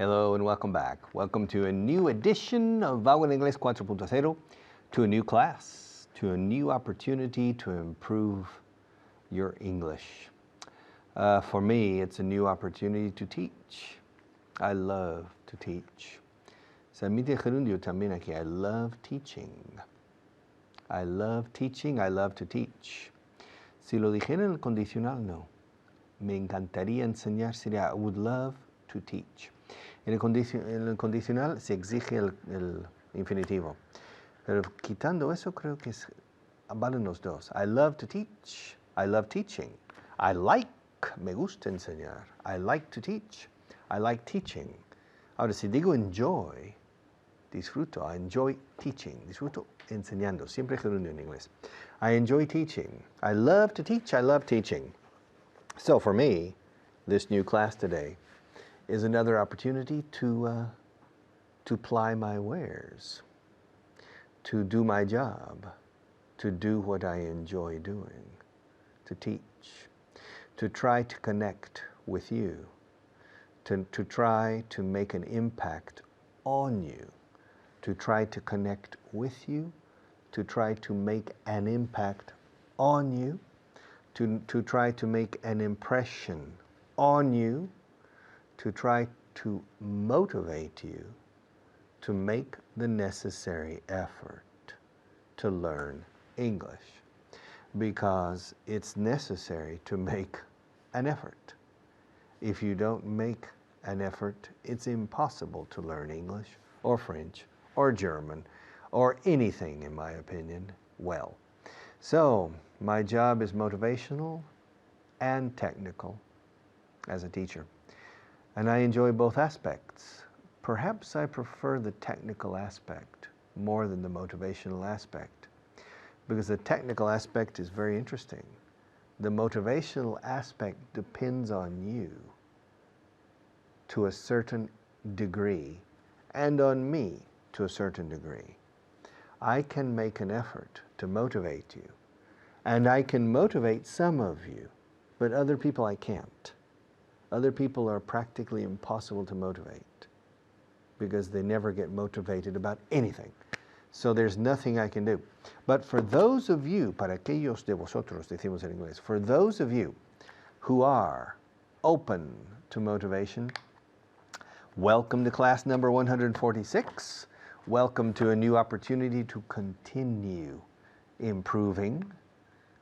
Hello and welcome back. Welcome to a new edition of Vago en Inglés 4.0, to a new class, to a new opportunity to improve your English. For me, it's a new opportunity to teach. I love to teach. Se admite gerundio también aquí. I love teaching. I love teaching. I love to teach. Si lo dijera en el condicional, no. Me encantaría enseñar, sería I would love to teach. En el condicional se exige el infinitivo. Pero quitando eso, creo que valen los dos. I love to teach. I love teaching. I like, me gusta enseñar. I like to teach. I like teaching. Ahora, si digo enjoy, disfruto. I enjoy teaching. Disfruto enseñando. Siempre gerundio en inglés. I enjoy teaching. I love to teach. I love teaching. So for me, this new class today is another opportunity to ply my wares, to do my job, to do what I enjoy doing, to teach, to try to connect with you, to try to make an impact on you, to try to connect with you, to try to make an impact on you, to try to make an impression on you, to try to motivate you to make the necessary effort to learn English, because it's necessary to make an effort. If you don't make an effort, it's impossible to learn English or French or German or anything, in my opinion, well. So my job is motivational and technical as a teacher. And I enjoy both aspects. Perhaps I prefer the technical aspect more than the motivational aspect, because the technical aspect is very interesting. The motivational aspect depends on you to a certain degree, and on me to a certain degree. I can make an effort to motivate you, and I can motivate some of you, but other people I can't. Other people are practically impossible to motivate because they never get motivated about anything. So there's nothing I can do. But for those of you, para aquellos de vosotros, decimos en inglés, for those of you who are open to motivation, welcome to class number 146. Welcome to a new opportunity to continue improving.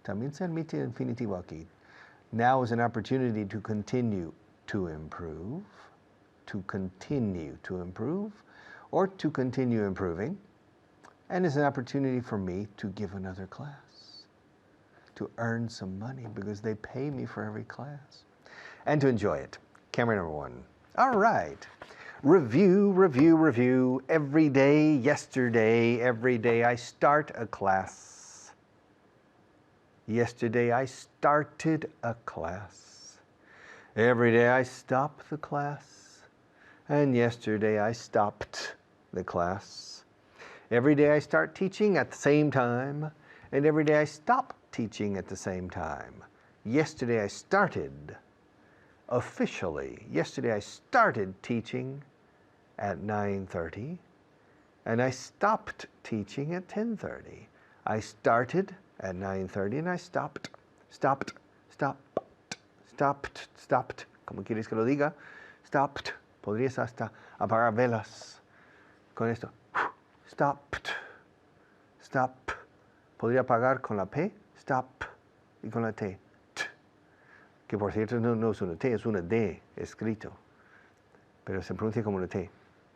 También se admite el infinitivo aquí. Now is an opportunity to continue to improve, to continue to improve, or to continue improving. And it's an opportunity for me to give another class, to earn some money because they pay me for every class, and to enjoy it. Camera number one. All right. Review, review, review. Every day, yesterday, every day I start a class. Yesterday I started a class. Every day I stop the class. And yesterday I stopped the class. Every day I start teaching at the same time. And every day I stop teaching at the same time. Yesterday I started officially. Yesterday I started teaching at 9:30. And I stopped teaching at 10:30. I started at 9:30 and I stopped, como quieres que lo diga, stopped, podrías hasta apagar velas con esto, stopped, podría apagar con la P, stop, y con la T, que por cierto no es una T, es una D escrito, pero se pronuncia como una T,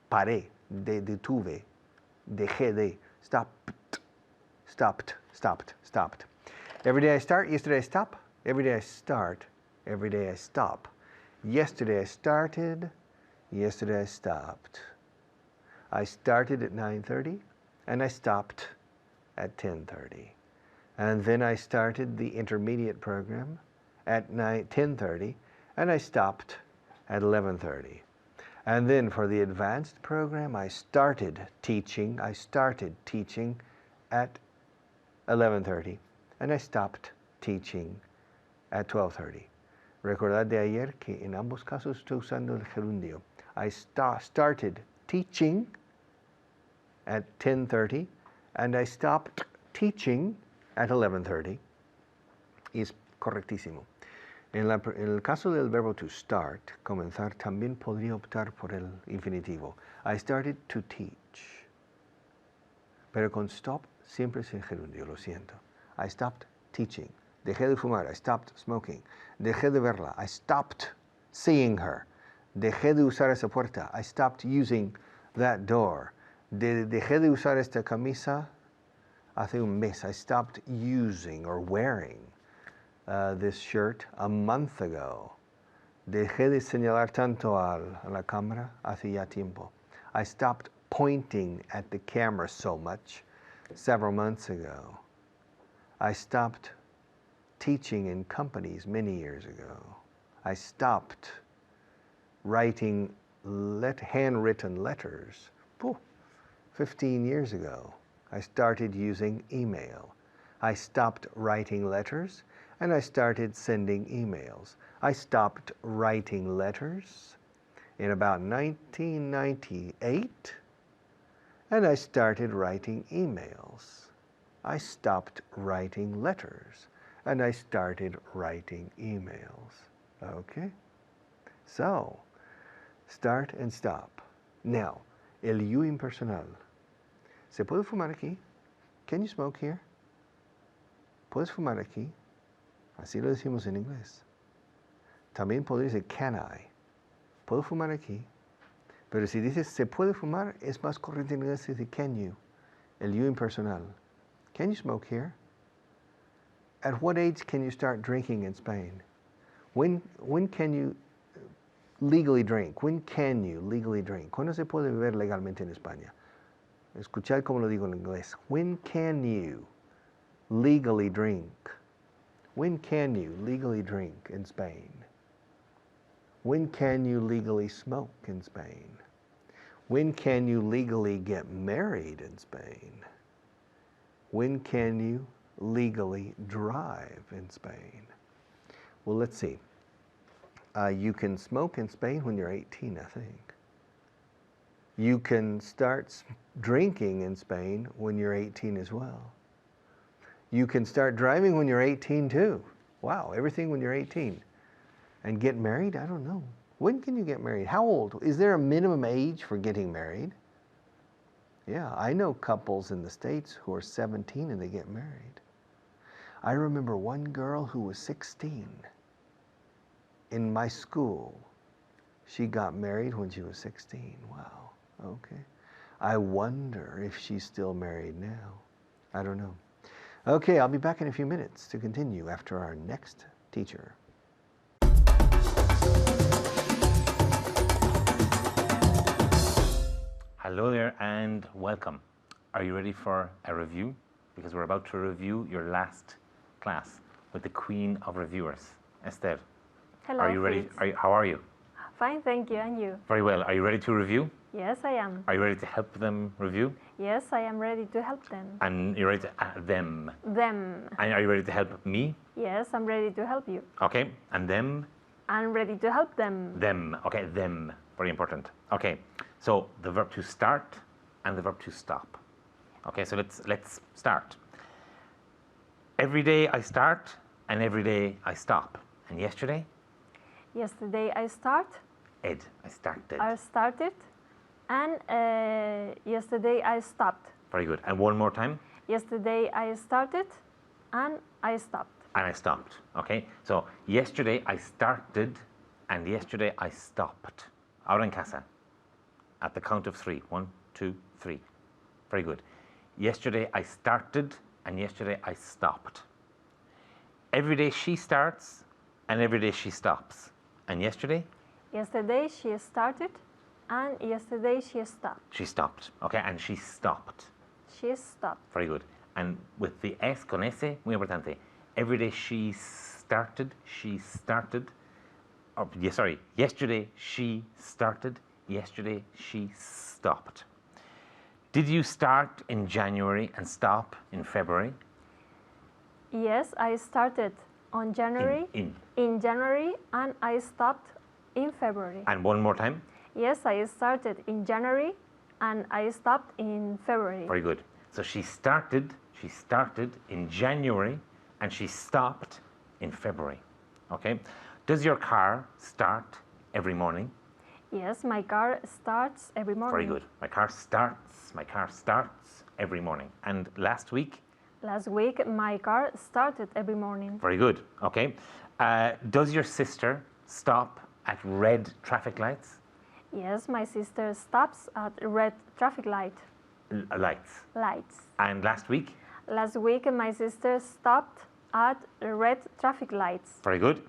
paré, detuve, dejé de, stopped. Every day I start, yesterday I stop. Every day I start, every day I stop. Yesterday I started, yesterday I stopped. I started at 9:30 and I stopped at 10:30. And then I started the intermediate program at 10:30 and I stopped at 11:30. And then for the advanced program, I started teaching at 11:30 and I stopped teaching at 12:30. Recordad de ayer que en ambos casos estoy usando el gerundio. I started teaching at 10:30 and I stopped teaching at 11:30. Es correctísimo. En el caso del verbo to start, comenzar, también podría optar por el infinitivo. I started to teach. Pero con stop siempre es en gerundio, lo siento. I stopped teaching. Dejé de fumar. I stopped smoking. Dejé de verla. I stopped seeing her. Dejé de usar esa puerta. I stopped using that door. Dejé de usar esta camisa hace un mes. I stopped using or wearing this shirt a month ago. Dejé de señalar tanto a la cámara hace ya tiempo. I stopped pointing at the camera so much several months ago. I stopped teaching in companies many years ago. I stopped writing handwritten letters 15 years ago. I started using email. I stopped writing letters and I started sending emails. I stopped writing letters in about 1998 and I started writing emails. I stopped writing letters and I started writing emails. Okay? So, start and stop. Now, el you impersonal. ¿Se puede fumar aquí? Can you smoke here? ¿Puedes fumar aquí? Así lo decimos en inglés. También podría decir can I. ¿Puedo fumar aquí? Pero si dices se puede fumar, es más corriente en inglés decir can you. El you impersonal. Can you smoke here? At what age can you start drinking in Spain? When can you legally drink? When can you legally drink? ¿Cuándo se puede beber legalmente en España? Escuchad cómo lo digo en inglés. When can you legally drink? When can you legally drink in Spain? When can you legally smoke in Spain? When can you legally get married in Spain? When can you legally drive in Spain? Well, let's see. You can smoke in Spain when you're 18, I think. You can start drinking in Spain when you're 18 as well. You can start driving when you're 18 too. Wow, everything when you're 18. And get married? I don't know. When can you get married? How old? Is there a minimum age for getting married? Yeah, I know couples in the States who are 17 and they get married. I remember one girl who was 16 in my school. She got married when she was 16. Wow, okay. I wonder if she's still married now. I don't know. Okay, I'll be back in a few minutes to continue after our next teacher. Hello there and welcome. Are you ready for a review? Because we're about to review your last class with the queen of reviewers, Esther. Hello. Are you ready? How are you? Fine, thank you. And you? Very well. Are you ready to review? Yes, I am. Are you ready to help them review? Yes, I am ready to help them. And you're ready to them? Them. And are you ready to help me? Yes, I'm ready to help you. Okay. And them? I'm ready to help them. Them. Okay, them. Very important. Okay. So the verb to start and the verb to stop. Okay, so let's start. Every day I start and every day I stop. And yesterday? Yesterday I start. I started. I started. And yesterday I stopped. Very good. And one more time. Yesterday I started and I stopped. And I stopped. Okay, so yesterday I started and yesterday I stopped. Ahora en casa. At the count of 3. 1, 2, 3. Very good. Yesterday I started and yesterday I stopped. Every day she starts and every day she stops. And yesterday? Yesterday she started and yesterday she stopped. She stopped. Okay, and she stopped. She stopped. Very good. And with the S con S, muy importante. Every day she started. Oh, yeah, sorry. Yesterday she started. Yesterday she stopped. Did you start in January and stop in February? Yes, I started on January. In. In January and I stopped in February. And one more time. Yes, I started in January and I stopped in February. Very good. So she started in January and she stopped in February. Okay? Does your car start every morning? Yes, my car starts every morning. Very good. My car starts every morning. And last week? Last week, my car started every morning. Very good. Okay. Does your sister stop at red traffic lights? Yes, my sister stops at red traffic Lights. lights. And last week? Last week, my sister stopped at red traffic lights. Very good.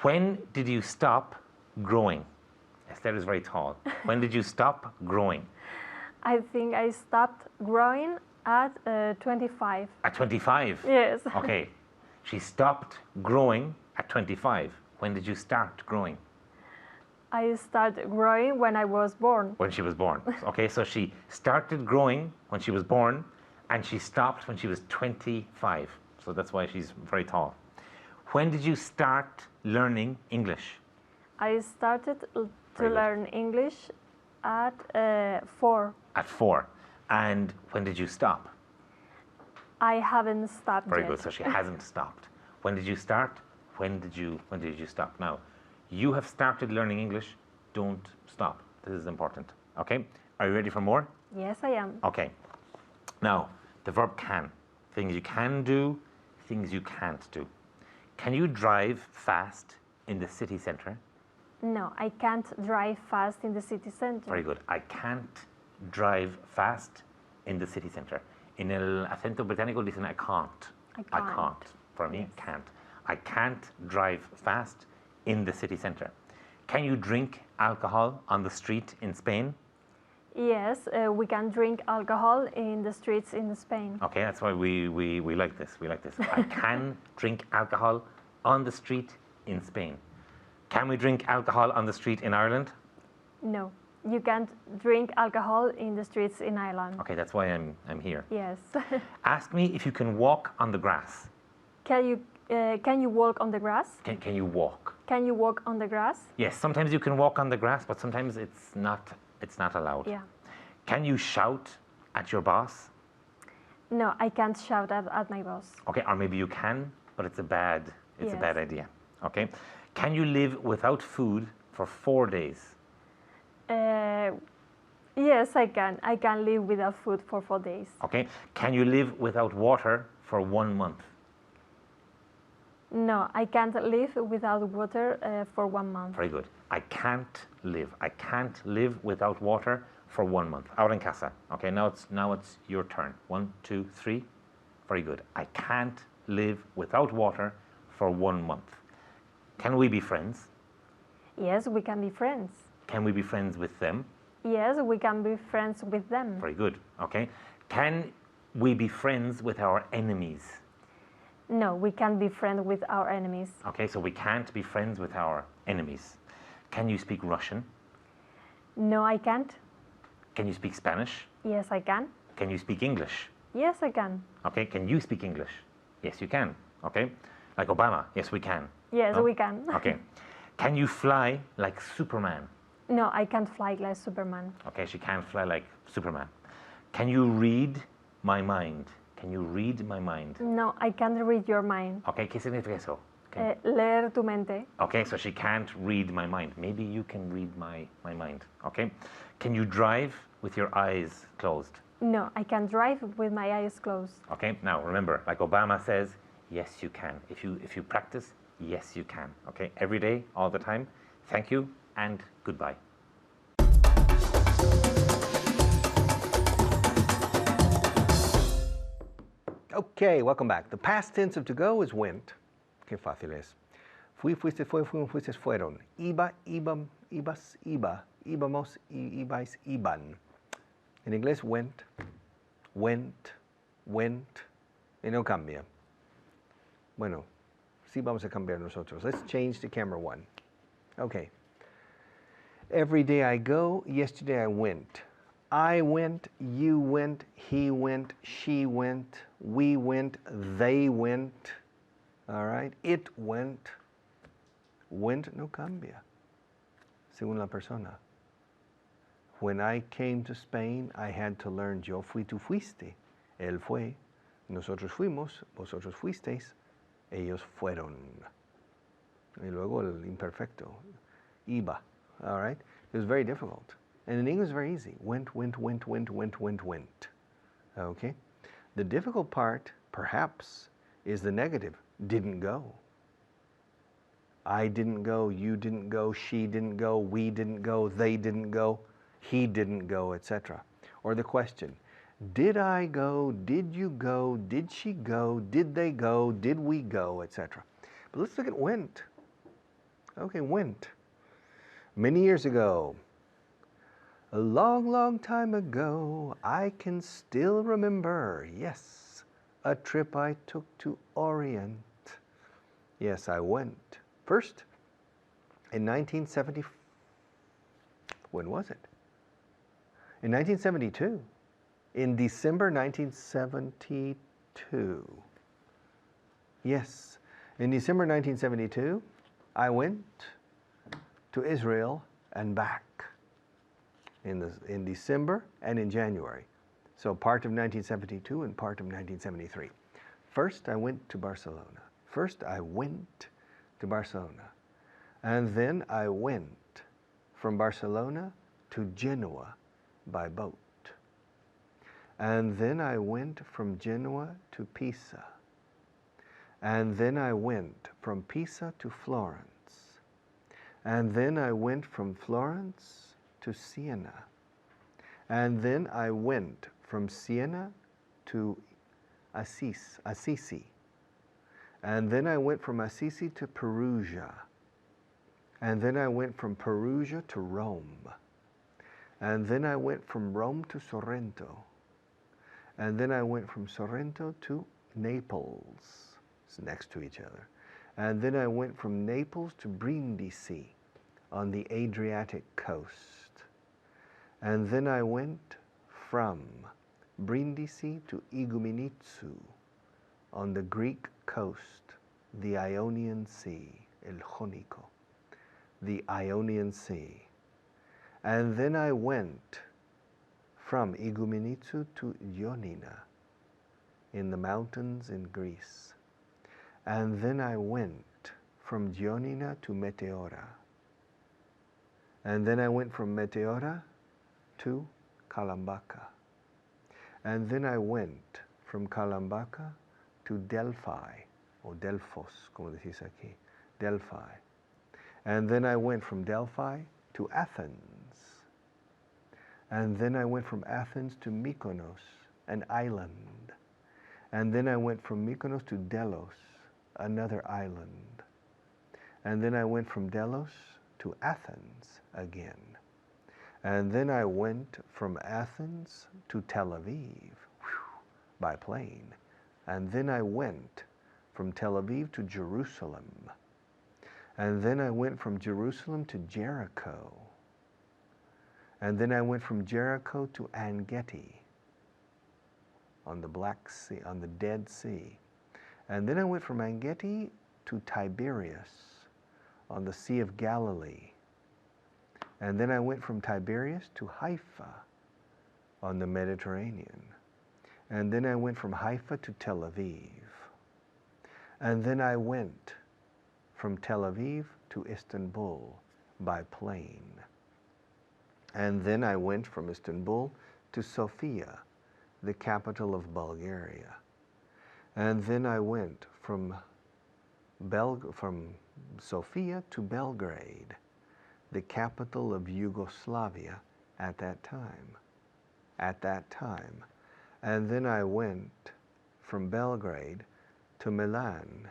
When did you stop growing? Esther is very tall. When did you stop growing? I think I stopped growing at 25. At 25? Yes. Okay. She stopped growing at 25. When did you start growing? I started growing when I was born. When she was born. Okay, so she started growing when she was born and she stopped when she was 25. So that's why she's very tall. When did you start learning English? I started to Very good. learn English at 4. At 4. And when did you stop? I haven't stopped Very yet. good. So she hasn't stopped. When did you start? When did you stop? Now, you have started learning English. Don't stop. This is important. Okay? Are you ready for more? Yes, I am. Okay. Now, the verb can. Things you can do, things you can't do. Can you drive fast in the city center? No, I can't drive fast in the city center. Very good. I can't drive fast in the city center. En el acento británico dicen I can't. I can't. For me, Yes. can't. I can't drive fast in the city center. Can you drink alcohol on the street in Spain? Yes, we can drink alcohol in the streets in Spain. Okay, that's why we like this. We like this. I can drink alcohol on the street in Spain. Can we drink alcohol on the street in Ireland? No, you can't drink alcohol in the streets in Ireland. Okay, that's why I'm here. Yes. Ask me if you can walk on the grass. Can you walk on the grass? Can you walk? Can you walk on the grass? Yes, sometimes you can walk on the grass, but sometimes it's not allowed. Yeah. Can you shout at your boss? No, I can't shout at my boss. Okay, or maybe you can, but it's a bad Yes. idea. Okay. Can you live without food for 4 days? Yes, I can. I can live without food for 4 days. Okay. Can you live without water for 1 month? No, I can't live without water for 1 month. Very good. I can't live without water for 1 month. Ahora en casa. Okay, now it's your turn. 1, 2, 3. Very good. I can't live without water for 1 month. Can we be friends? Yes, we can be friends. Can we be friends with them? Yes, we can be friends with them. Very good. Okay. Can we be friends with our enemies? No, we can't be friends with our enemies. Okay, so we can't be friends with our enemies. Can you speak Russian? No, I can't. Can you speak Spanish? Yes, I can. Can you speak English? Yes, I can. Okay, can you speak English? Yes, you can. Okay, like Obama. Yes, we can. Yes, No? we can. Okay. Can you fly like Superman? No, I can't fly like Superman. Okay, she can fly like Superman. Can you read my mind? Can you read my mind? No, I can't read your mind. Okay, ¿qué significa eso? Okay. Leer tu mente. Okay, so she can't read my mind. Maybe you can read my mind. Okay. Can you drive with your eyes closed? No, I can drive with my eyes closed. Okay. Now remember, like Obama says, yes, you can. If you practice, yes, you can. Okay. Every day, all the time. Thank you and goodbye. Okay, welcome back. The past tense of to go is went. Qué fácil es. Fui, fuiste, fue, fuimos, fuistes, fueron. Iba, ibam, ibas, iba. Íbamos, ibais, iban. En inglés, went, went, went. Y no cambia. Bueno, sí vamos a cambiar nosotros. Let's change to camera 1. Okay. Every day I go, yesterday I went. I went, you went, he went, she went, we went, they went. All right? It went. Went no cambia, según la persona. When I came to Spain, I had to learn yo fui, tú fuiste. Él fue. Nosotros fuimos, vosotros fuisteis. Ellos fueron. Y luego el imperfecto. Iba. All right? It was very difficult. And in English, very easy. Went, went, went, went, went, went, went. Okay? The difficult part, perhaps, is the negative. Didn't go. I didn't go, you didn't go, she didn't go, we didn't go, they didn't go, he didn't go, etc. Or the question, did I go, did you go, did she go, did they go, did we go, etc. But let's look at went. Okay, went. Many years ago, a long, long time ago, I can still remember, yes, a trip I took to Orient. Yes, I went. First, in 1970, when was it? In 1972. In December 1972. Yes, in December 1972, I went to Israel and back in December and in January. So part of 1972 and part of 1973. First, I went to Barcelona. First, I went to Barcelona. And then I went from Barcelona to Genoa by boat. And then I went from Genoa to Pisa. And then I went from Pisa to Florence. And then I went from Florence to Siena. And then I went from Siena to Assisi. And then I went from Assisi to Perugia. And then I went from Perugia to Rome. And then I went from Rome to Sorrento. And then I went from Sorrento to Naples. It's next to each other. And then I went from Naples to Brindisi on the Adriatic coast. And then I went from Brindisi to Igoumenitsa on the Greek coast, the Ionian Sea, El Jonico, the Ionian Sea. And then I went from Igoumenitsa to Ioannina in the mountains in Greece. And then I went from Ioannina to Meteora. And then I went from Meteora to Kalambaka. And then I went from Kalambaka to Delphi, or Delphos, como decís aquí, Delphi. And then I went from Delphi to Athens. And then I went from Athens to Mykonos, an island. And then I went from Mykonos to Delos, another island. And then I went from Delos to Athens again. And then I went from Athens to Tel Aviv, by plane. And then I went from Tel Aviv to Jerusalem. And then I went from Jerusalem to Jericho. And then I went from Jericho to En-Gedi on the Black Sea, on the Dead Sea. And then I went from En-Gedi to Tiberias on the Sea of Galilee. And then I went from Tiberias to Haifa on the Mediterranean. And then I went from Haifa to Tel Aviv. And then I went from Tel Aviv to Istanbul by plane. And then I went from Istanbul to Sofia, the capital of Bulgaria. And then I went from Sofia to Belgrade, the capital of Yugoslavia at that time. And then I went from Belgrade to Milan.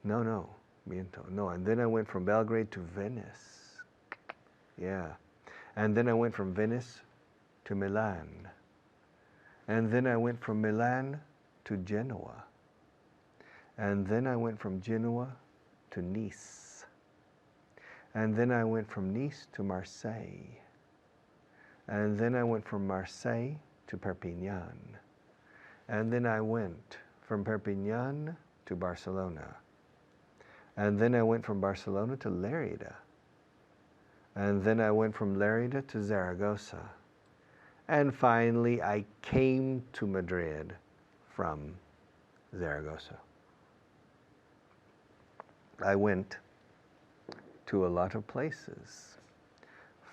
No, and then I went from Belgrade to Venice. Yeah. And then I went from Venice to Milan. And then I went from Milan to Genoa. And then I went from Genoa to Nice. And then I went from Nice to Marseille. And then I went from Marseille to Perpignan. And then I went from Perpignan to Barcelona. And then I went from Barcelona to Lérida. And then I went from Lerida to Zaragoza. And finally, I came to Madrid from Zaragoza. I went to a lot of places.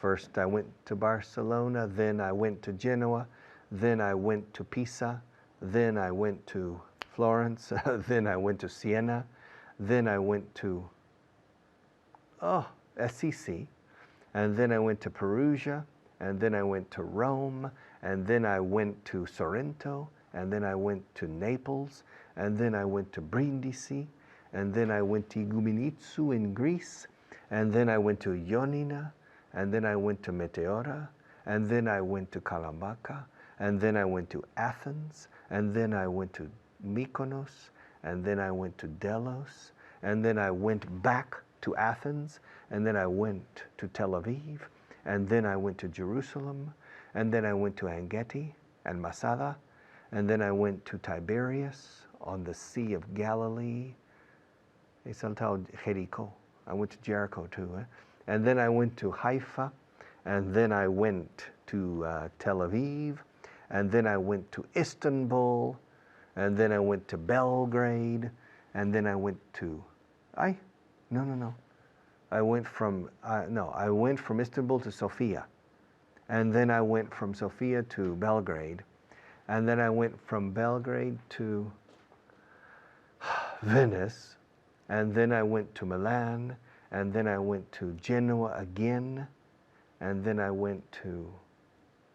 First, I went to Barcelona, then I went to Genoa, then I went to Pisa, then I went to Florence, then I went to Siena, then I went to Assisi, and then I went to Perugia, and then I went to Rome, and then I went to Sorrento, and then I went to Naples, and then I went to Brindisi, and then I went to Igoumenitsa in Greece, and then I went to Ioannina, and then I went to Meteora, and then I went to Kalambaka, and then I went to Athens, and then I went to Mykonos, and then I went to Delos, and then I went back to Athens, and then I went to Tel Aviv, and then I went to Jerusalem, and then I went to Engedi and Masada, and then I went to Tiberias on the Sea of Galilee. He saltado Jericho. I went to Jericho too. And then I went to Haifa, and then I went to Tel Aviv, and then I went to Istanbul, and then I went to Belgrade, and then I went to, I went from Istanbul to Sofia, and then I went from Sofia to Belgrade, and then I went from Belgrade to Venice, and then I went to Milan, and then I went to Genoa again, and then I went to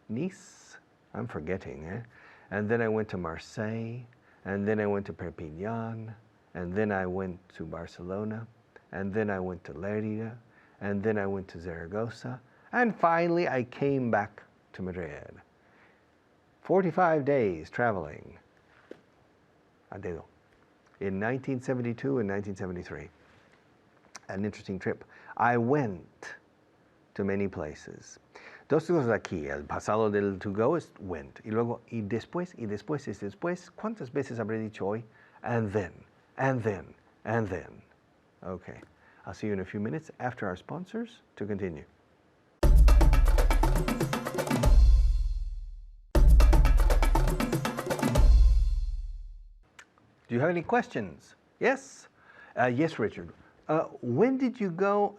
Nice, I'm forgetting, and then I went to Marseille, and then I went to Perpignan, and then I went to Barcelona, and then I went to Lerida, and then I went to Zaragoza, and finally I came back to Madrid. 45 days traveling a dedo in 1972 and 1973. An interesting trip. I went to many places. Dos cosas aquí. El pasado del to go es went. Y luego, y después es después. ¿Cuántas veces habré dicho hoy? And then, and then, and then. Okay. I'll see you in a few minutes after our sponsors to continue. Do you have any questions? Yes? Yes, Richard. When did you go,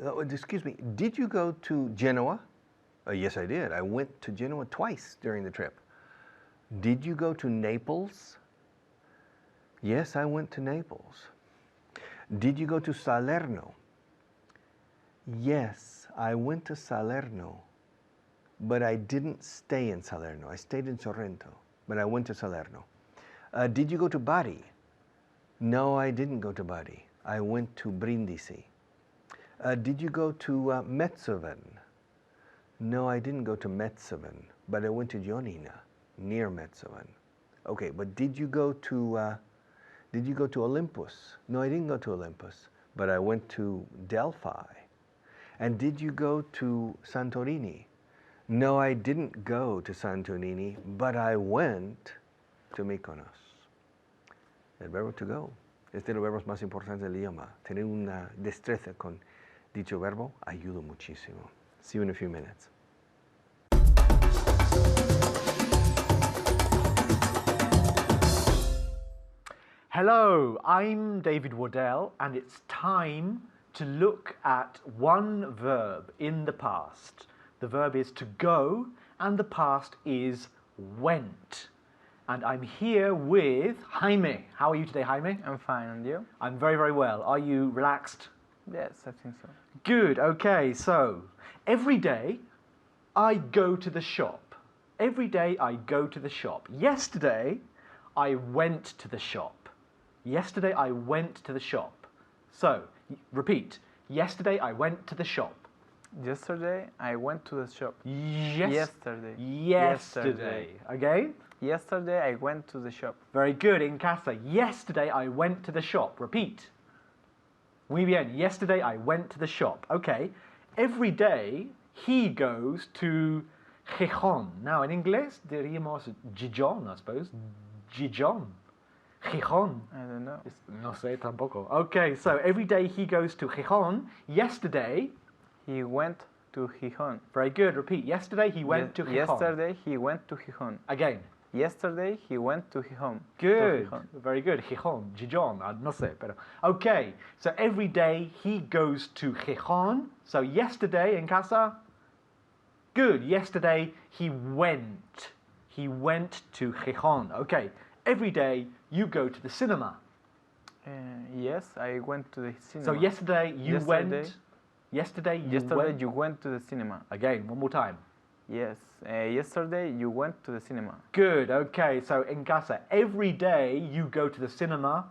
did you go to Genoa? Yes, I did. I went to Genoa twice during the trip. Did you go to Naples? Yes, I went to Naples. Did you go to Salerno? Yes, I went to Salerno, but I didn't stay in Salerno. I stayed in Sorrento, but I went to Salerno. Did you go to Bari? No, I didn't go to Bari. I went to Brindisi. Did you go to Metzoven? No, I didn't go to Metzoven, but I went to Ioannina, near Metzoven. Okay, but did you go to Olympus? No, I didn't go to Olympus, but I went to Delphi. And did you go to Santorini? No, I didn't go to Santorini, but I went to Mykonos. El verbo to go es de los verbos más importantes del idioma. Tener una destreza con dicho verbo ayuda muchísimo. See you in a few minutes. Hello, I'm David Waddell, and it's time to look at one verb in the past. The verb is to go, and the past is went. And I'm here with Jaime. How are you today, Jaime? I'm fine, and you? I'm very, very well. Are you relaxed? Yes, I think so. Good, okay, so every day I go to the shop. Every day I go to the shop. Yesterday I went to the shop. Yesterday I went to the shop. So, repeat. Yesterday I went to the shop. Yesterday I went to the shop. Yesterday. Yesterday. Again? Yesterday I went to the shop. Very good, in casa. Yesterday I went to the shop. Repeat. Muy bien. Yesterday I went to the shop. Okay. Every day he goes to Gijón. Now in English diríamos Gijón, I suppose. Gijón. Gijón. I don't know. No sé tampoco. Okay, so every day he goes to Gijón. Yesterday He went to Gijón. Very good. Repeat. Yesterday he went to Gijón. Yesterday he went to Gijón. Again. Yesterday he went to Gijón. Good. To Gijón. Very good. Gijón. No sé, pero. Okay. So every day he goes to Gijón. So yesterday en casa. Good. Yesterday he went. He went to Gijón. Okay. Every day you go to the cinema. Yes, I went to the cinema. So yesterday you went. Yesterday you went to the cinema. Again, one more time. Yes, yesterday you went to the cinema. Good. Okay. So in casa, every day you go to the cinema.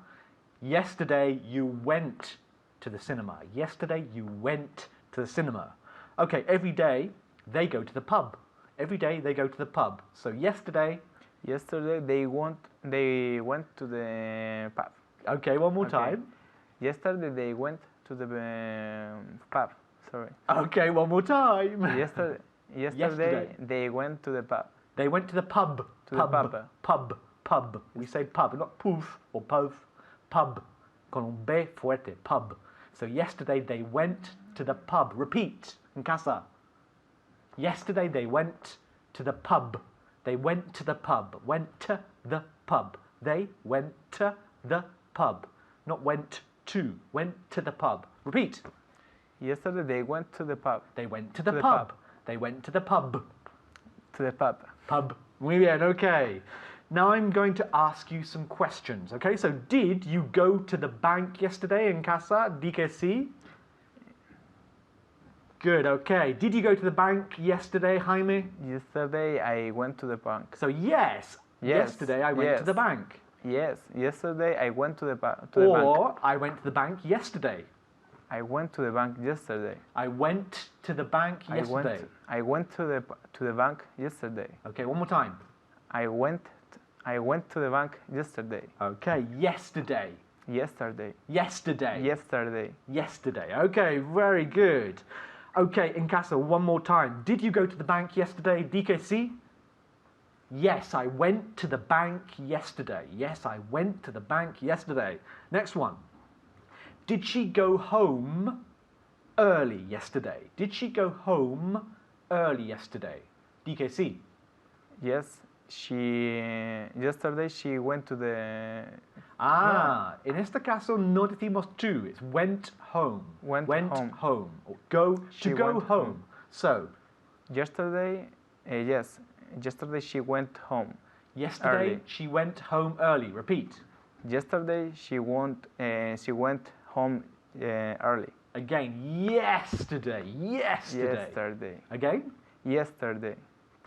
Yesterday you went to the cinema. Yesterday you went to the cinema. Okay. Every day they go to the pub. Every day they go to the pub. So yesterday. Yesterday they went to the pub. Okay. One more Okay. time. Yesterday they went to the pub. Sorry. Okay. One more time. Yesterday they went to the pub. They went to the pub. To the pub. Pub. We say pub, not poof or poof. Pub. Con un B fuerte. Pub. So yesterday they went to the pub. Repeat. En casa. Yesterday they went to the pub. They went to the pub. Went to the pub. They went to the pub. Not went to. Went to the pub. Repeat. Yesterday they went to the pub. They went to the To the pub. pub. They went to the pub. To the pub. Pub. Muy bien, okay. Now I'm going to ask you some questions, okay? So did you go to the bank yesterday in casa? Di que sí? Good, okay. Did you go to the bank yesterday, Jaime? Yesterday I went to the bank. So yes, Yes, yesterday I went to yes. the bank. Yes, yesterday I went to the bank. Or I went to the bank yesterday. I went to the bank yesterday. I went to the bank yesterday. I went to the bank yesterday. Okay, one more time. I went to the bank yesterday. Okay, yesterday. Yesterday. Yesterday. Yesterday. Yesterday. Okay, very good. Okay, in casa, one more time. Did you go to the bank yesterday? Di que sí? Yes, I went to the bank yesterday. Yes, I went to the bank yesterday. Next one. Did she go home early yesterday? Did she go home early yesterday? Di que sí? Yes, yesterday she went to the En este caso no decimos to, it's went home. Went home. Or go She to go went home. home. So, yesterday. Yes, yesterday she went home. yesterday Early. she went home early. Repeat. Yesterday she went home early. Again, yesterday. Yesterday. Again, Yesterday.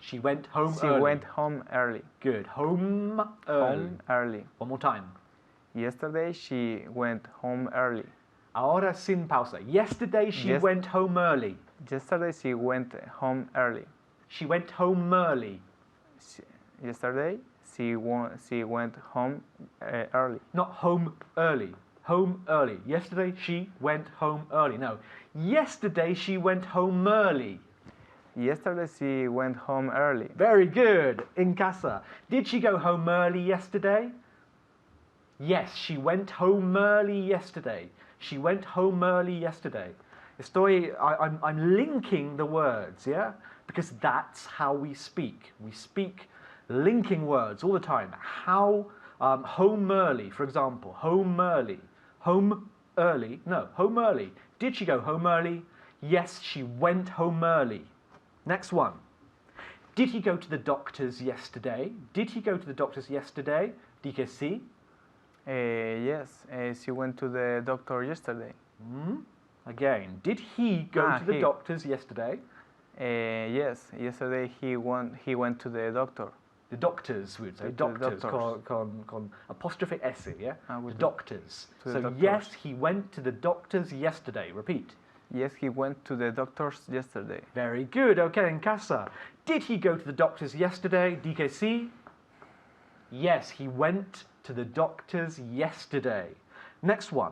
she went home She early. went home early. Good. Home early. Home early. One more time. Yesterday she went home early. Ahora sin pausa. Yesterday she Yes. went home early. Yesterday she went home early. She went home early. Yesterday she went home early. Not home early. Home early. Yesterday she went home early. No. Yesterday she went home early. Yesterday she went home early. Very good. In casa. Did she go home early yesterday? Yes, she went home early yesterday. She went home early yesterday. I'm linking the words, yeah? Because that's how we speak. We speak linking words all the time. How, home early, for example. Home early. Home early. No, home early. Did she go home early? Yes, she went home early. Next one. Did he go to the doctor's yesterday? Did he go to the doctor's yesterday? Di que sí? Yes, she went to the doctor yesterday. Again, did he go to the he. doctor's yesterday? Yes, yesterday he went to the doctor. The doctors, we would say. To the Doctors, doctors. con apostrophe S, yeah? The with the- doctors. to the So doctors. yes, he went to the doctor's yesterday. Repeat. Yes, he went to the doctor's yesterday. Very good. Okay, in casa. Did he go to the doctor's yesterday? Di que sí? Yes, he went to the doctor's yesterday. Next one.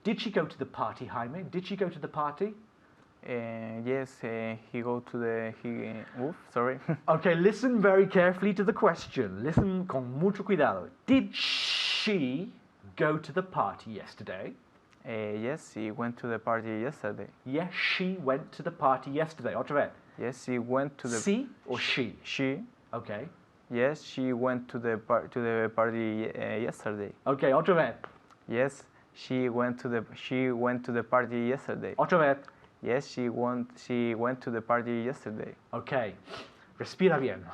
Did she go to the party, Jaime? Did she go to the party? Yes, he go to the sorry. Okay, listen very carefully to the question. Listen con mucho cuidado. Did she go to the party yesterday? Yes, she went to the party yesterday. Yes, she went to the party yesterday. Otra vez. Yes, she went to the. Sí or she? She. Okay. Yes, she went to the party yesterday. Okay, otra vez. Yes, she went to the party yesterday. Otra vez. Yes, she went to the party yesterday. Okay. Respira bien.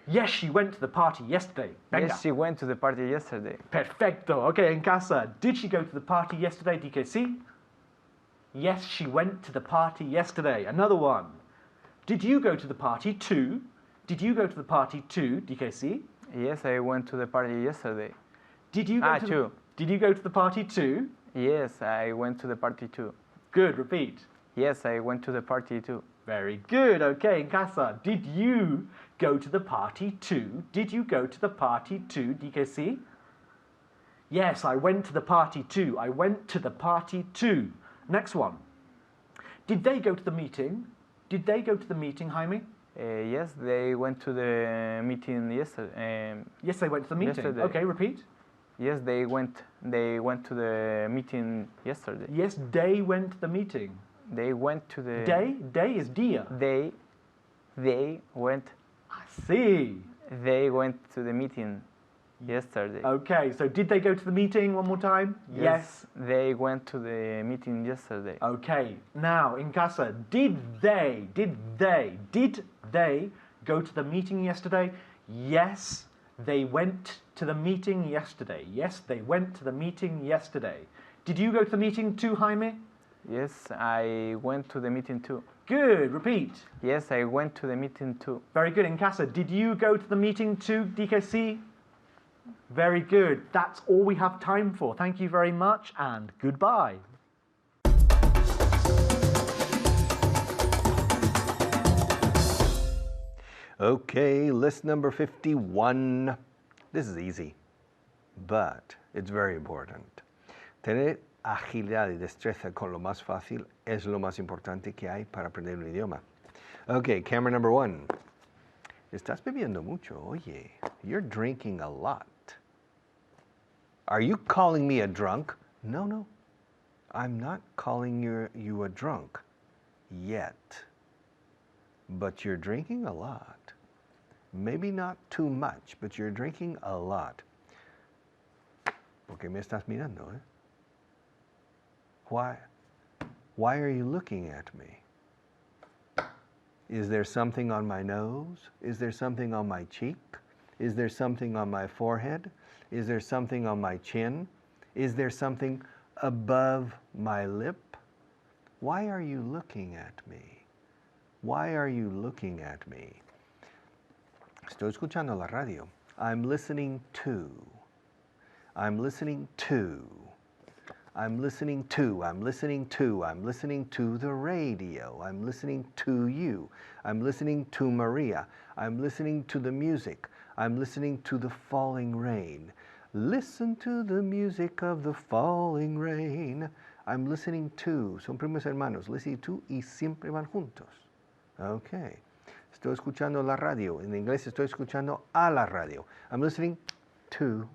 Yes, she went to the party yesterday. Venga. Yes, she went to the party yesterday. Perfecto. Okay, en casa. Did she go to the party yesterday? Di que sí? Yes, she went to the party yesterday. Another one. Did you go to the party too? Did you go to the party too? Di que sí? Yes, I went to the party yesterday. Did you go to too. Did you go to the party too? Yes, I went to the party too. Good. Repeat. Yes, I went to the party too. Very good. Okay, en casa. Did you go to the party too? Did you go to the party too? Di que sí? Yes, I went to the party too. I went to the party too. Next one. Did they go to the meeting? Did they go to the meeting, Jaime? Yes, they went to the meeting yesterday. Yes, they went to the meeting. Yesterday. Okay, repeat. Yes, they went to the meeting yesterday. Yes, they went to the meeting. They went to the. Day is dia. They went. I see. They went to the meeting yesterday. Okay, so did they go to the meeting one more time? Yes. They went to the meeting yesterday. Okay, now in casa, did they go to the meeting yesterday? Yes, they went to the meeting yesterday. Yes, they went to the meeting yesterday. Did you go to the meeting too, Jaime? Yes, I went to the meeting too. Good, repeat. Yes, I went to the meeting too. Very good, in casa. Did you go to the meeting too, DKC? Very good. That's all we have time for. Thank you very much and goodbye. Okay, list number 51. This is easy, but it's very important. Tener agilidad y destreza con lo más fácil es lo más importante que hay para aprender un idioma. Okay, camera number 1. Estás bebiendo mucho, oye. You're drinking a lot. Are you calling me a drunk? No. I'm not calling you a drunk yet. But you're drinking a lot. Maybe not too much, but you're drinking a lot. ¿Por qué me estás mirando, eh? Why are you looking at me? Is there something on my nose? Is there something on my cheek? Is there something on my forehead? Is there something on my chin? Is there something above my lip? Why are you looking at me? Why are you looking at me? Estoy escuchando la radio. I'm listening to. I'm listening to. I'm listening to. I'm listening to. I'm listening to the radio. I'm listening to you. I'm listening to Maria. I'm listening to the music. I'm listening to the falling rain. Listen to the music of the falling rain. I'm listening to. Son primos hermanos. Listening to y siempre van juntos. Okay. Estoy escuchando la radio. En inglés estoy escuchando a la radio. I'm listening to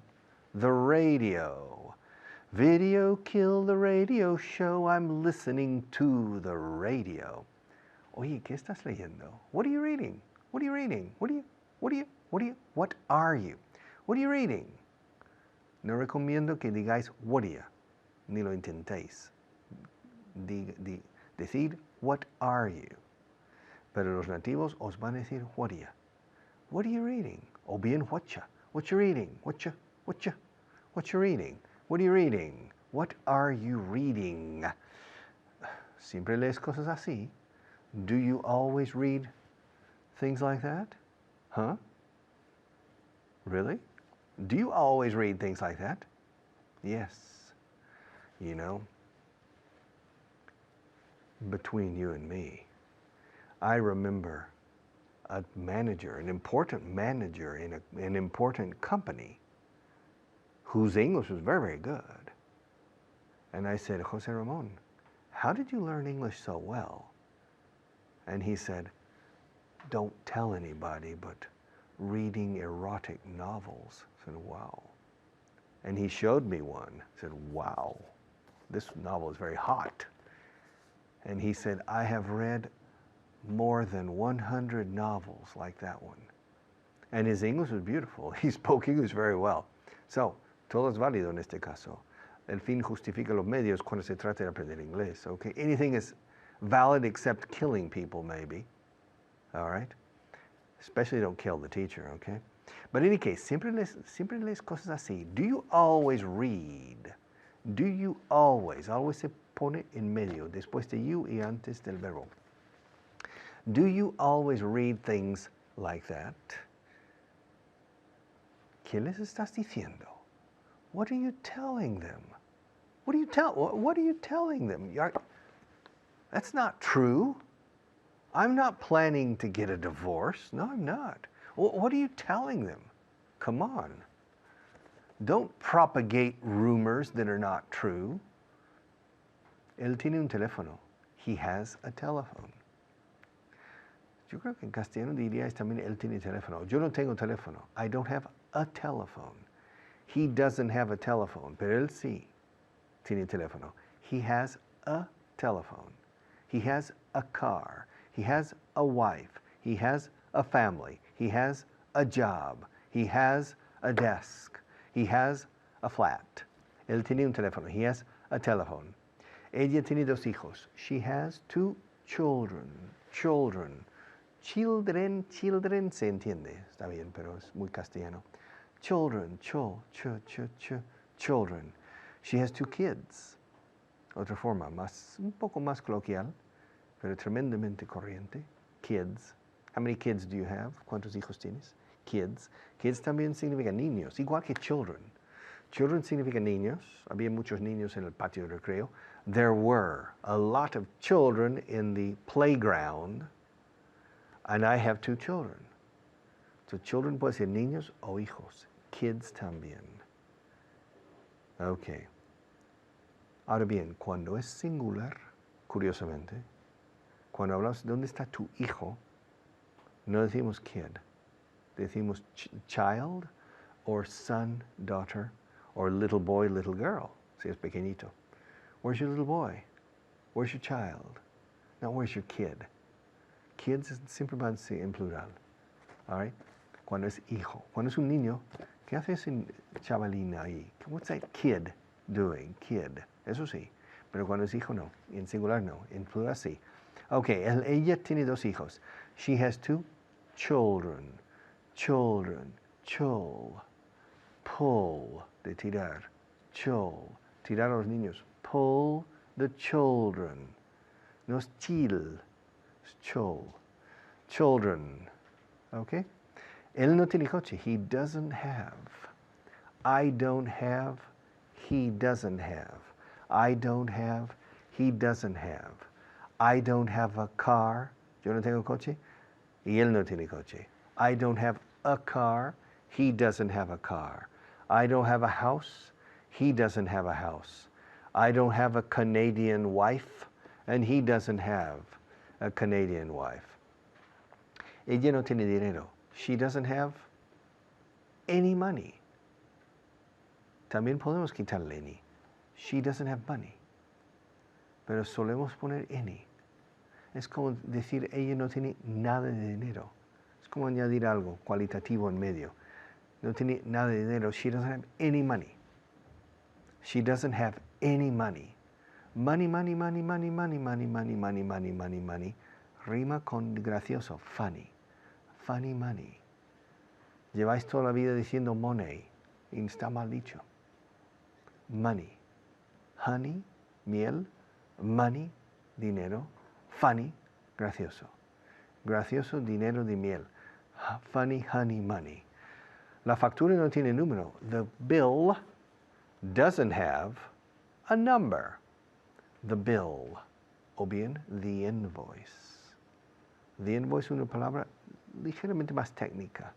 the radio. Video kill the radio show. I'm listening to the radio. Oye, ¿qué estás leyendo? What are you reading? What are you reading? What are you? What are you reading? No recomiendo que digáis what are you, ni lo intentéis. Decir what are you. Pero los nativos os van a decir what are you. What are you reading? O bien what you reading? What you reading? What are you reading? What are you reading? Siempre lees cosas así. Do you always read things like that? Huh? Really? Do you always read things like that? Yes. You know, between you and me, I remember a manager, an important manager in an important company whose English was very, very good. And I said, Jose Ramon, how did you learn English so well? And he said, don't tell anybody, but reading erotic novels. I said, wow. And he showed me one. I said, wow, this novel is very hot. And he said, I have read more than 100 novels like that one. And his English was beautiful. He spoke English very well. So, todo es válido en este caso. El fin justifica los medios cuando se trata de aprender inglés. Okay? Anything is valid except killing people, maybe. All right? Especially don't kill the teacher, okay? But in any case, siempre lees cosas así. Do you always read? Do you always? Always se pone en medio, después de you y antes del verbo. Do you always read things like that? ¿Qué les estás diciendo? What are you telling them? What are you telling them? That's not true. I'm not planning to get a divorce. No, I'm not. What are you telling them? Come on. Don't propagate rumors that are not true. Él tiene un teléfono. He has a telephone. Yo creo que en castellano diría también él tiene teléfono. Yo no tengo teléfono. I don't have a telephone. He doesn't have a telephone, pero él sí tiene teléfono. He has a telephone. He has a car. He has a wife. He has a family. He has a job. He has a desk. He has a flat. Él tiene un teléfono. He has a telephone. Ella tiene dos hijos. She has two children. Children. Children se entiende. Está bien, pero es muy castellano. Children. Children. She has two kids. Otra forma, un poco más coloquial, pero tremendamente corriente. Kids. How many kids do you have? ¿Cuántos hijos tienes? Kids. Kids también significa niños, igual que children. Children significa niños. Había muchos niños en el patio de recreo. There were a lot of children in the playground, and I have two children. So children puede ser niños o hijos. Kids también. Okay. Ahora bien, cuando es singular, curiosamente, cuando hablamos de dónde está tu hijo, no decimos kid. Decimos child, or son, daughter, or little boy, little girl, si es pequeñito. Where's your little boy? Where's your child? Now, where's your kid? Kids siempre van a ser en plural. All right? Cuando es hijo. Cuando es un niño, ¿qué hace ese chavalín ahí? What's that kid doing? Kid. Eso sí. Pero cuando es hijo, no. En singular, no. En plural, sí. Okay, ella tiene dos hijos. She has two children. Children. Chul. Pull. De tirar. Chul. Tirar a los niños. Pull the children. No es chil. Es chul. Children. Okay? Él no tiene coche. He doesn't have. I don't have. He doesn't have. I don't have. He doesn't have. I don't have a car. Yo no tengo coche. Y él no tiene coche. I don't have a car. He doesn't have a car. I don't have a house. He doesn't have a house. I don't have a Canadian wife. And he doesn't have a Canadian wife. Ella no tiene dinero. She doesn't have any money. También podemos quitarle any. She doesn't have money. Pero solemos poner any. Es como decir ella no tiene nada de dinero. Es como añadir algo cualitativo en medio. No tiene nada de dinero. She doesn't have any money. She doesn't have any money. Money, money, money, money, money, money, money, money, money, money, money. Rima con gracioso. Funny. Funny money. Lleváis toda la vida diciendo money y está mal dicho. Money. Honey, miel. Money, dinero. Funny, gracioso. Gracioso, dinero de miel. Funny, honey, money. La factura no tiene número. The bill doesn't have a number. The bill. O bien, the invoice. The invoice es una palabra ligeramente más técnica.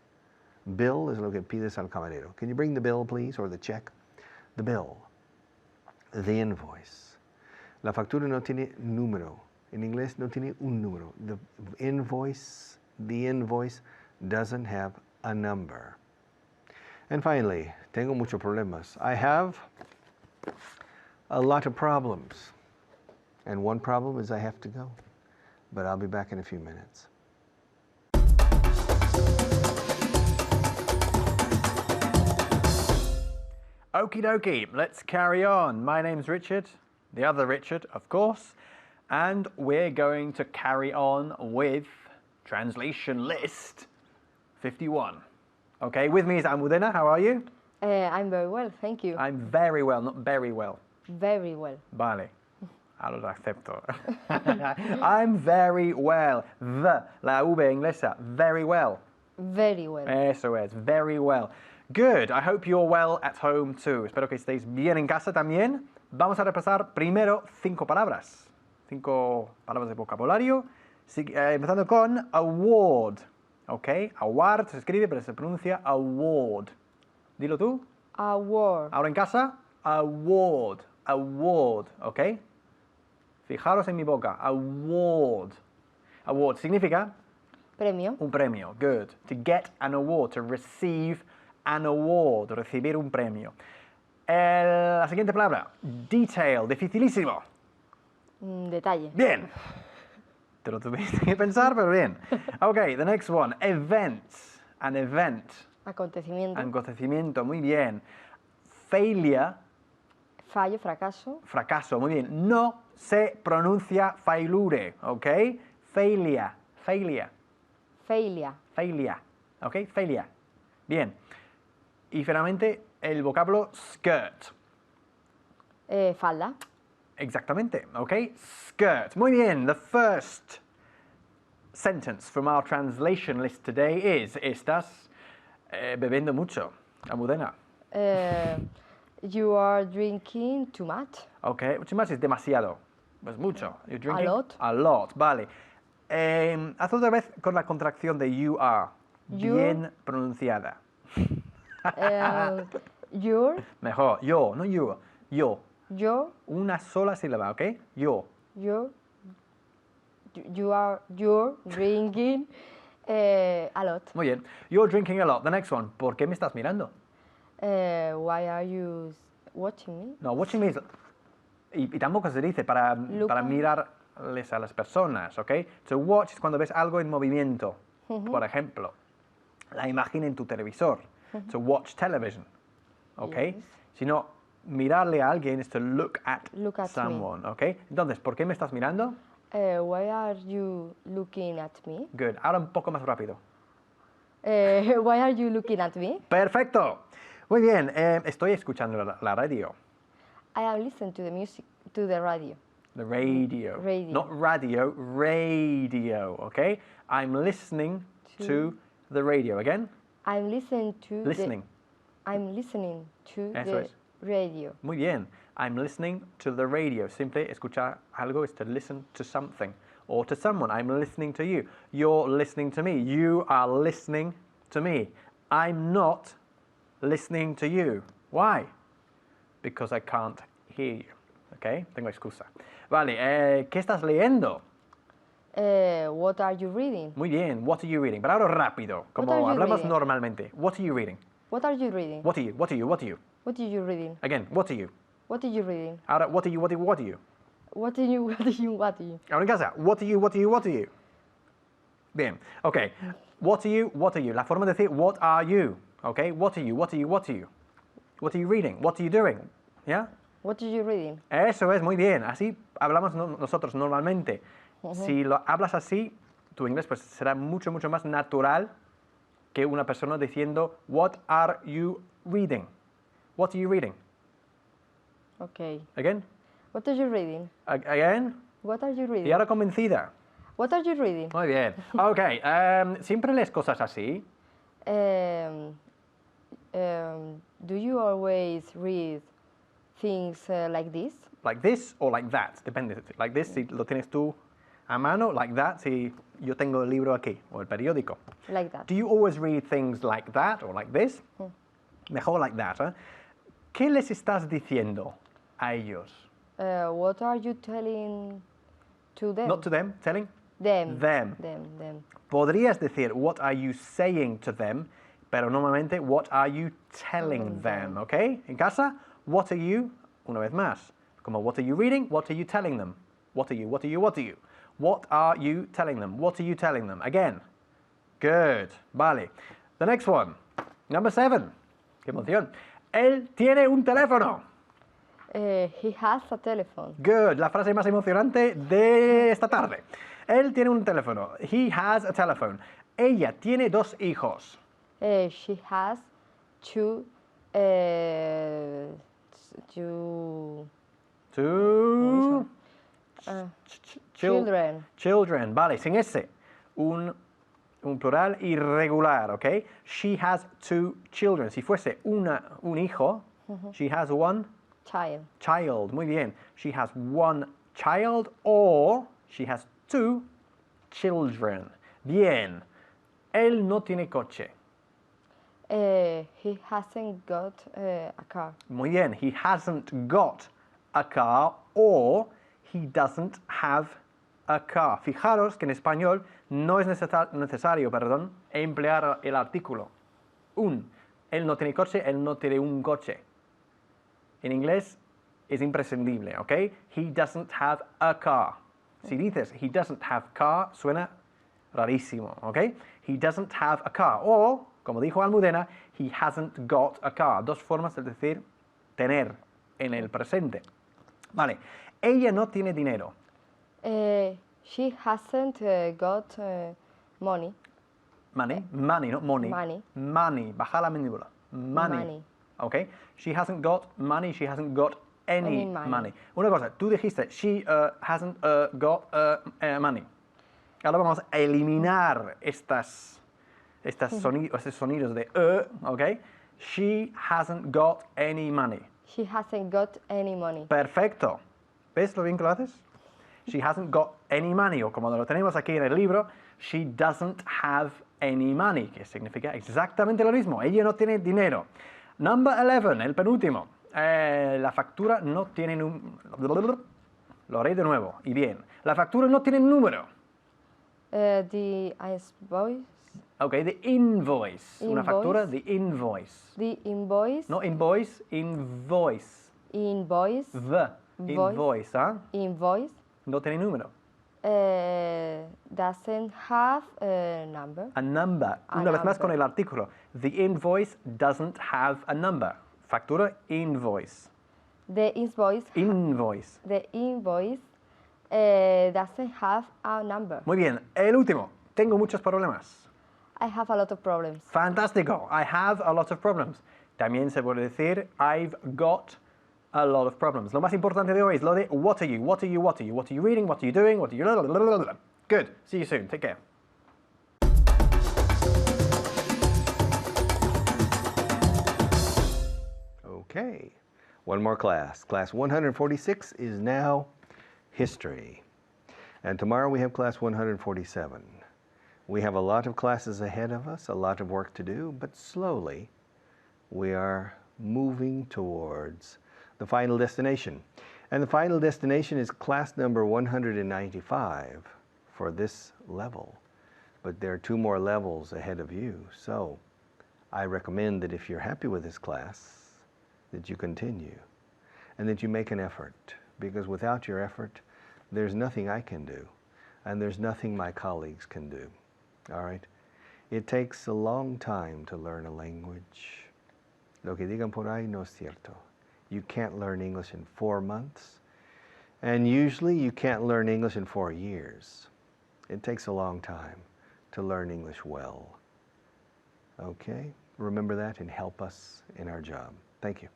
Bill es lo que pides al camarero. Can you bring the bill, please, or the check? The bill. The invoice. La factura no tiene número. En inglés no tiene un número. The invoice doesn't have a number. And finally, tengo muchos problemas. I have a lot of problems. And one problem is I have to go. But I'll be back in a few minutes. Okie dokie, let's carry on. My name's Richard, the other Richard, of course, and we're going to carry on with translation list 51. Okay, with me is Almudena. How are you? I'm very well, thank you. I'm very well, not very well. Very well. Vale. Ahora lo acepto. I'm very well. La V inglesa. Very well. Very well. Eso es, very well. Good, I hope you're well at home too. Espero que estéis bien en casa también. Vamos a repasar primero 5 palabras. 5 palabras de vocabulario. Empezando con award. Ok, award se escribe pero se pronuncia award. Dilo tú. Award. Ahora en casa, award. Award, ok. Fijaros en mi boca, award. Award significa Premio. un premio. Good. To get an award, to receive an award, recibir un premio. La siguiente palabra, detail, dificilísimo. Detalle. Bien. Te lo tuviste que pensar, pero bien. Ok, the next one, event. An event. Acontecimiento. Acontecimiento, muy bien. Failure, Fallo, fracaso. fracaso, muy bien. No se pronuncia failure, ok. Failure, failure. Failure. Failure, ok, failure. Bien. Y finalmente el vocablo skirt. Falda. Exactamente, ok, skirt. Muy bien, the first sentence from our translation list today is, estás bebiendo mucho, Almudena. You are drinking too much. Ok, too much es demasiado, pues mucho. You're drinking lot. A lot, vale. Haz otra vez con la contracción de you are, You. bien pronunciada. You're. Mejor, yo, no you, yo. You're. Una sola sílaba, ok, yo. You're. You're drinking a lot. Muy bien. You're drinking a lot. The next one. ¿Por qué me estás mirando? Why are you watching me? No, watching me is... Y tampoco se dice para Look. mirarles a las personas, ¿ok? To watch es cuando ves algo en movimiento. Por ejemplo, la imagen en tu televisor. To watch television, ¿ok? Yes. Si no, mirarle a alguien es to look at Look at me. someone, ¿ok? Entonces, ¿por qué me estás mirando? Why are you looking at me? Good. Ahora un poco más rápido. Why are you looking at me? Perfecto. Muy bien. Estoy escuchando la radio. I am listening to the music, to the radio. The radio. Radio. Not radio, radio, okay? I'm listening to the radio. Again? I'm listening to Listening. I'm listening to Eso the es. radio. Muy bien. I'm listening to the radio. Simple escuchar algo is to listen to something or to someone. I'm listening to you. You're listening to me. You are listening to me. I'm not listening to you. Why? Because I can't hear you. Okay? Tengo excusa. Vale, ¿qué estás leyendo? What are you reading? Muy bien. What are you reading? Pero ahora rápido, como are you hablamos reading? normalmente. What are you reading? What are you reading? What are you? What are you? What are you? What are you reading? Again, what are you? What are you reading? Ahora, what are you? What are you? What are you? What are you? What are you? What are you? Ahora en casa, what are you? What are you? What are you? Bien, ok. What are you? What are you? La forma de decir what are you? Ok. What are you? What are you? What are you? What are you reading? What are you doing? ¿Ya? What are you reading? Eso es, muy bien. Así hablamos nosotros normalmente. Si lo hablas así, tu inglés pues será mucho, mucho más natural que una persona diciendo what are you reading? What are you reading? Okay. Again? What are you reading? Again? What are you reading? Y ahora convencida. What are you reading? Muy bien. Ok, siempre lees cosas así. Do you always read things like this? Like this or like that, depende. Like this si lo tienes tú a mano, like that si yo tengo el libro aquí o el periódico. Like that. Do you always read things like that or like this? Mejor like that, ¿eh? ¿Qué les estás diciendo a ellos? What are you telling to them? Not to them, telling? Them. Them. Them. Podrías decir what are you saying to them, pero normalmente, what are you telling them? ¿Ok? En casa, what are you, una vez más, como what are you reading, what are you telling them? What are you, what are you, what are you? What are you telling them? What are you telling them? Again. Good. Vale. The next one. Number 7. Qué emoción. Él tiene un teléfono. He has a telephone. Good. La frase más emocionante de esta tarde. Él tiene un teléfono. He has a telephone. Ella tiene 2 hijos. She has two, two Two children. Children. Vale, sin ese. Un plural irregular, ¿ok? She has 2 children. Si fuese un hijo, she has 1 child. Muy bien. She has 1 child or she has 2 children. Bien. Él no tiene coche. He hasn't got a car. Muy bien. He hasn't got a car or he doesn't have a car. Fijaros que en español no es necesario, emplear el artículo un. Él no tiene coche, él no tiene un coche. En inglés es imprescindible, ¿ok? He doesn't have a car. Si dices he doesn't have car, suena rarísimo, ¿ok? He doesn't have a car. O, como dijo Almudena, he hasn't got a car. 2 formas de decir tener en el presente. Vale. Ella no tiene dinero. She hasn't got money. Money, no money. Money. Money, baja la mandíbula. Money. Okay? She hasn't got money, she hasn't got any money. Una cosa, tú dijiste, she hasn't got money. Ahora vamos a eliminar estos sonidos de okay? She hasn't got any money. She hasn't got any money. Perfecto. ¿Ves lo bien que lo haces? She hasn't got any money, o como lo tenemos aquí en el libro, she doesn't have any money, que significa exactamente lo mismo. Ella no tiene dinero. Number 11, el penúltimo. La factura no tiene número. Lo haré de nuevo, y bien. La factura no tiene número. The invoice. Ok, the invoice. Una factura, the invoice. The invoice. No invoice, invoice. Invoice. The invoice, ¿ah? Invoice. No tiene número. Doesn't have a number. A number. Una vez más con el artículo. The invoice doesn't have a number. Factura, invoice. The invoice. Invoice. The invoice doesn't have a number. Muy bien. El último. Tengo muchos problemas. I have a lot of problems. Fantástico. I have a lot of problems. También se puede decir I've got a lot of problems. Lo más importante de hoy es lo de what are you, what are you, what are you, what are you reading, what are you doing, what are you... Good. See you soon. Take care. Okay, one more class. Class 146 is now history. And tomorrow we have class 147. We have a lot of classes ahead of us, a lot of work to do, but slowly we are moving towards the final destination. And the final destination is class number 195 for this level. But there are 2 more levels ahead of you. So I recommend that if you're happy with this class, that you continue and that you make an effort, because without your effort, there's nothing I can do and there's nothing my colleagues can do. All right? It takes a long time to learn a language. Lo que digan por ahí no es cierto. You can't learn English in 4 months, and usually you can't learn English in 4 years. It takes a long time to learn English well. Okay? Remember that and help us in our job. Thank you.